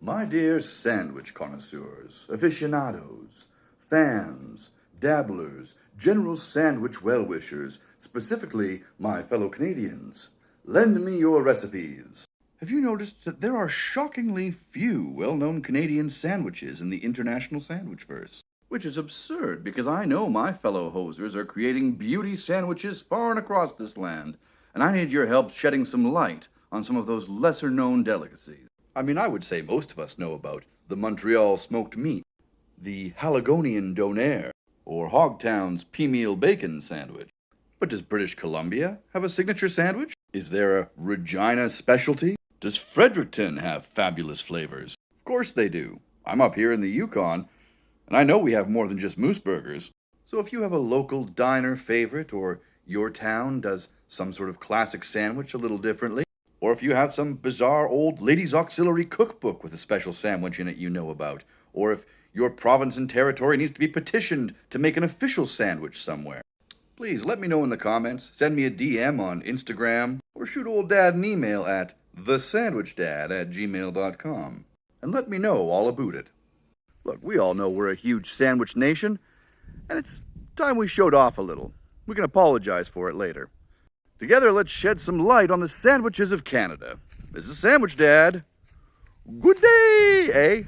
My dear sandwich connoisseurs, aficionados, fans, dabblers, general sandwich well-wishers, specifically my fellow Canadians, lend me your recipes. Have you noticed that there are shockingly few well-known Canadian sandwiches in the international sandwichverse? Which is absurd, because I know my fellow hosers are creating beauty sandwiches far and across this land, and I need your help shedding some light on some of those lesser-known delicacies. I would say most of us know about the Montreal smoked meat, the Haligonian donair, or Hogtown's pea-meal bacon sandwich. But does British Columbia have a signature sandwich? Is there a Regina specialty? Does Fredericton have fabulous flavors? Of course they do. I'm up here in the Yukon, and I know we have more than just moose burgers. So if you have a local diner favorite, or your town does some sort of classic sandwich a little differently, or if you have some bizarre old ladies' auxiliary cookbook with a special sandwich in it you know about, or if your province and territory needs to be petitioned to make an official sandwich somewhere, please let me know in the comments, send me a DM on Instagram, or shoot old dad an email at thesandwichdad@gmail.com, and let me know all about it. Look, we all know we're a huge sandwich nation, and it's time we showed off a little. We can apologize for it later. Together, let's shed some light on the sandwiches of Canada. This is Sandwich Dad. Good day, eh?